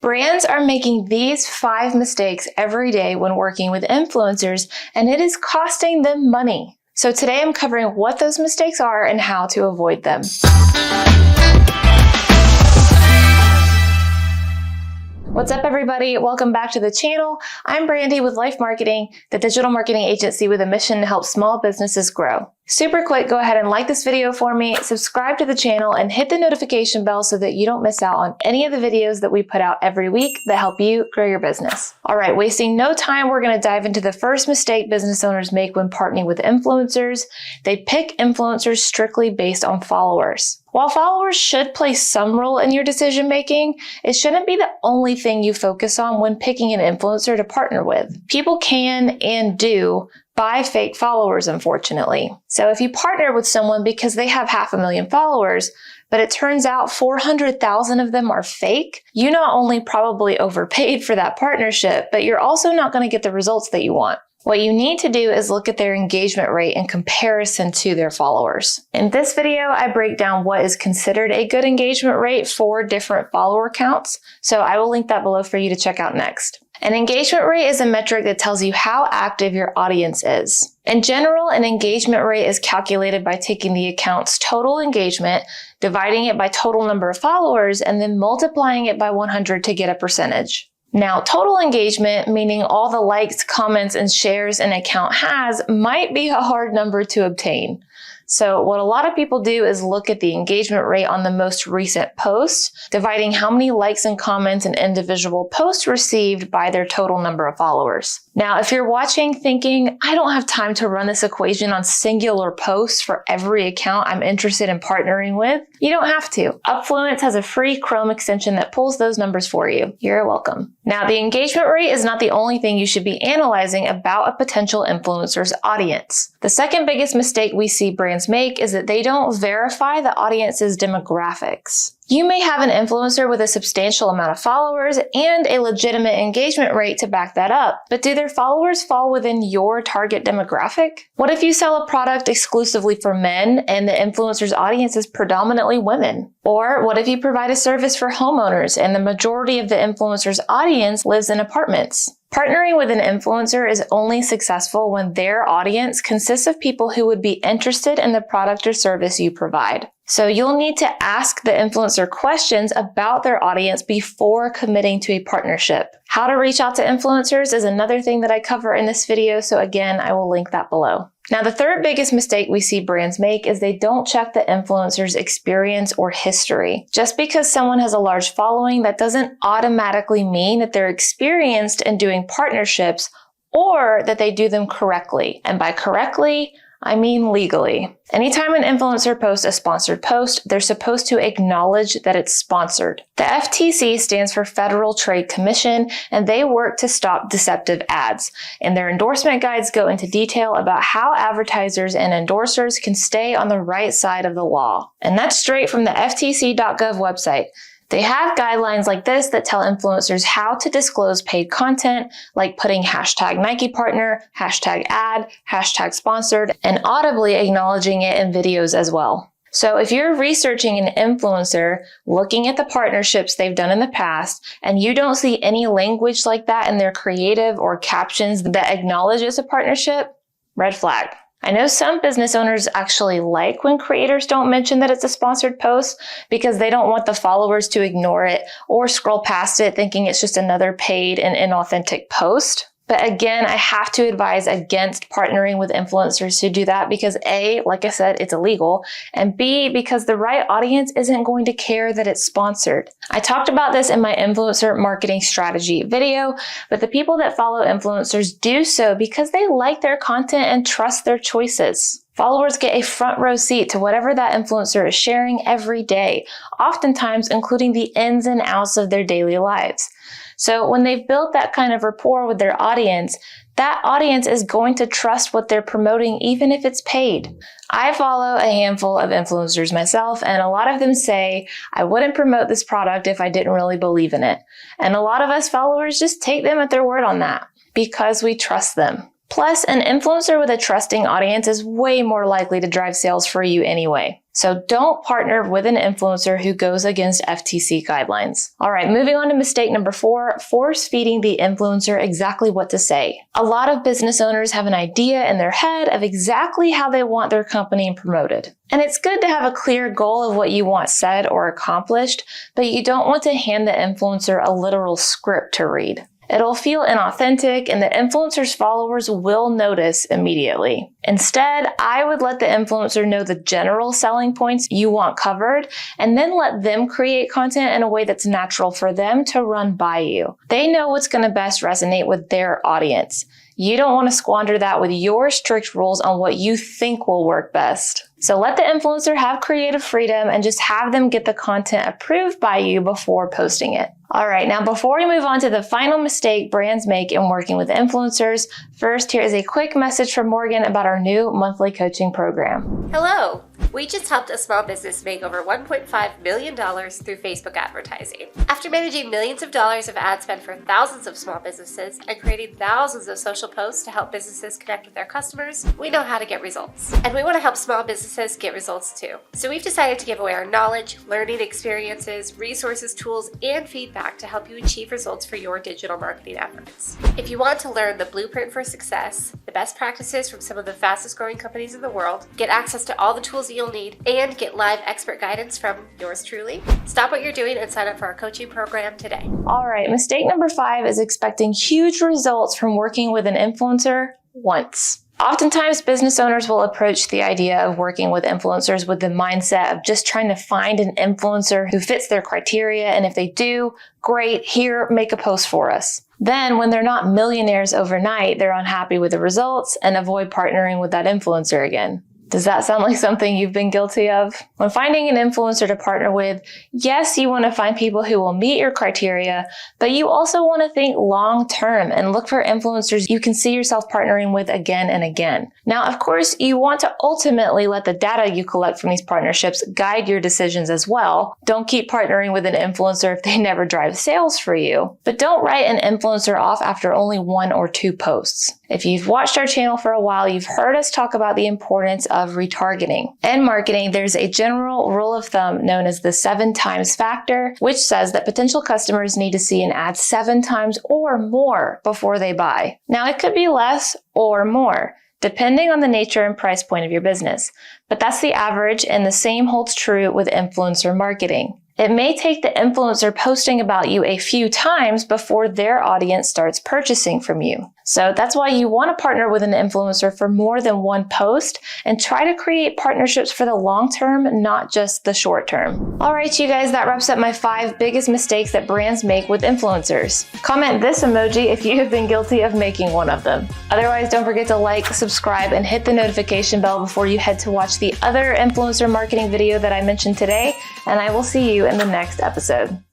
Brands are making these 5 mistakes every day when working with influencers, and it is costing them money. So today I'm covering what those mistakes are and how to avoid them. What's up, everybody? Welcome back to the channel. I'm Brandy with LYFE Marketing, the digital marketing agency with a mission to help small businesses grow. Super quick, go ahead and like this video for me, subscribe to the channel, and hit the notification bell so that you don't miss out on any of the videos that we put out every week that help you grow your business. All right, wasting no time, we're going to dive into the first mistake business owners make when partnering with influencers. They pick influencers strictly based on followers. While followers should play some role in your decision making, it shouldn't be the only thing you focus on when picking an influencer to partner with. People can and do buy fake followers, unfortunately. So if you partner with someone because they have 500,000 followers, but it turns out 400,000 of them are fake, you not only probably overpaid for that partnership, but you're also not going to get the results that you want. What you need to do is look at their engagement rate in comparison to their followers. In this video, I break down what is considered a good engagement rate for different follower counts, so I will link that below for you to check out next. An engagement rate is a metric that tells you how active your audience is. In general, an engagement rate is calculated by taking the account's total engagement, dividing it by total number of followers, and then multiplying it by 100 to get a percentage. Now, total engagement, meaning all the likes, comments, and shares an account has, might be a hard number to obtain. So what a lot of people do is look at the engagement rate on the most recent post, dividing how many likes and comments an individual post received by their total number of followers. Now, if you're watching thinking, I don't have time to run this equation on singular posts for every account I'm interested in partnering with, you don't have to. Upfluence has a free Chrome extension that pulls those numbers for you. You're welcome. Now, the engagement rate is not the only thing you should be analyzing about a potential influencer's audience. The second biggest mistake we see brands make is that they don't verify the audience's demographics. You may have an influencer with a substantial amount of followers and a legitimate engagement rate to back that up, but do their followers fall within your target demographic? What if you sell a product exclusively for men and the influencer's audience is predominantly women? Or what if you provide a service for homeowners and the majority of the influencer's audience lives in apartments? Partnering with an influencer is only successful when their audience consists of people who would be interested in the product or service you provide. So you'll need to ask the influencer questions about their audience before committing to a partnership. How to reach out to influencers is another thing that I cover in this video, so again, I will link that below. Now, the third biggest mistake we see brands make is they don't check the influencer's experience or history. Just because someone has a large following, that doesn't automatically mean that they're experienced in doing partnerships or that they do them correctly. And by correctly, I mean legally. Anytime an influencer posts a sponsored post, they're supposed to acknowledge that it's sponsored. The FTC stands for Federal Trade Commission, and they work to stop deceptive ads. And their endorsement guides go into detail about how advertisers and endorsers can stay on the right side of the law. And that's straight from the FTC.gov website. They have guidelines like this that tell influencers how to disclose paid content, like putting hashtag Nike partner, hashtag ad, hashtag sponsored, and audibly acknowledging it in videos as well. So if you're researching an influencer, looking at the partnerships they've done in the past, and you don't see any language like that in their creative or captions that acknowledges a partnership, red flag. I know some business owners actually like when creators don't mention that it's a sponsored post because they don't want the followers to ignore it or scroll past it thinking it's just another paid and inauthentic post. But again, I have to advise against partnering with influencers who do that because A, like I said, it's illegal, and B, because the right audience isn't going to care that it's sponsored. I talked about this in my influencer marketing strategy video, but the people that follow influencers do so because they like their content and trust their choices. Followers get a front row seat to whatever that influencer is sharing every day, oftentimes including the ins and outs of their daily lives. So when they've built that kind of rapport with their audience, that audience is going to trust what they're promoting even if it's paid. I follow a handful of influencers myself, and a lot of them say, I wouldn't promote this product if I didn't really believe in it. And a lot of us followers just take them at their word on that because we trust them. Plus, an influencer with a trusting audience is way more likely to drive sales for you anyway. So don't partner with an influencer who goes against FTC guidelines. All right, moving on to mistake number 4, force feeding the influencer exactly what to say. A lot of business owners have an idea in their head of exactly how they want their company promoted. And it's good to have a clear goal of what you want said or accomplished, but you don't want to hand the influencer a literal script to read. It'll feel inauthentic and the influencer's followers will notice immediately. Instead, I would let the influencer know the general selling points you want covered and then let them create content in a way that's natural for them to run by you. They know what's going to best resonate with their audience. You don't want to squander that with your strict rules on what you think will work best. So let the influencer have creative freedom and just have them get the content approved by you before posting it. All right, now before we move on to the final mistake brands make in working with influencers, first here is a quick message from Morgan about our new monthly coaching program. Hello! We just helped a small business make over $1.5 million through Facebook advertising. After managing millions of dollars of ad spend for thousands of small businesses and creating thousands of social posts to help businesses connect with their customers, we know how to get results. And we want to help small businesses get results too. So we've decided to give away our knowledge, learning experiences, resources, tools, and feedback to help you achieve results for your digital marketing efforts. If you want to learn the blueprint for success, the best practices from some of the fastest growing companies in the world, get access to all the tools you'll need, and get live expert guidance from yours truly, stop what you're doing and sign up for our coaching program today. All right, mistake number 5 is expecting huge results from working with an influencer once. Oftentimes, business owners will approach the idea of working with influencers with the mindset of just trying to find an influencer who fits their criteria, and if they do, great, here, make a post for us. Then, when they're not millionaires overnight, they're unhappy with the results and avoid partnering with that influencer again. Does that sound like something you've been guilty of? When finding an influencer to partner with, yes, you want to find people who will meet your criteria, but you also want to think long-term and look for influencers you can see yourself partnering with again and again. Now, of course, you want to ultimately let the data you collect from these partnerships guide your decisions as well. Don't keep partnering with an influencer if they never drive sales for you. But don't write an influencer off after only 1 or 2 posts. If you've watched our channel for a while, you've heard us talk about the importance of retargeting. In marketing, there's a general rule of thumb known as the 7 times factor, which says that potential customers need to see an ad 7 times or more before they buy. Now, it could be less or more, depending on the nature and price point of your business, but that's the average, and the same holds true with influencer marketing. It may take the influencer posting about you a few times before their audience starts purchasing from you. So that's why you want to partner with an influencer for more than 1 post and try to create partnerships for the long term, not just the short term. All right, you guys, that wraps up my 5 biggest mistakes that brands make with influencers. Comment this emoji if you have been guilty of making one of them. Otherwise, don't forget to like, subscribe, and hit the notification bell before you head to watch the other influencer marketing video that I mentioned today, and I will see you in the next episode.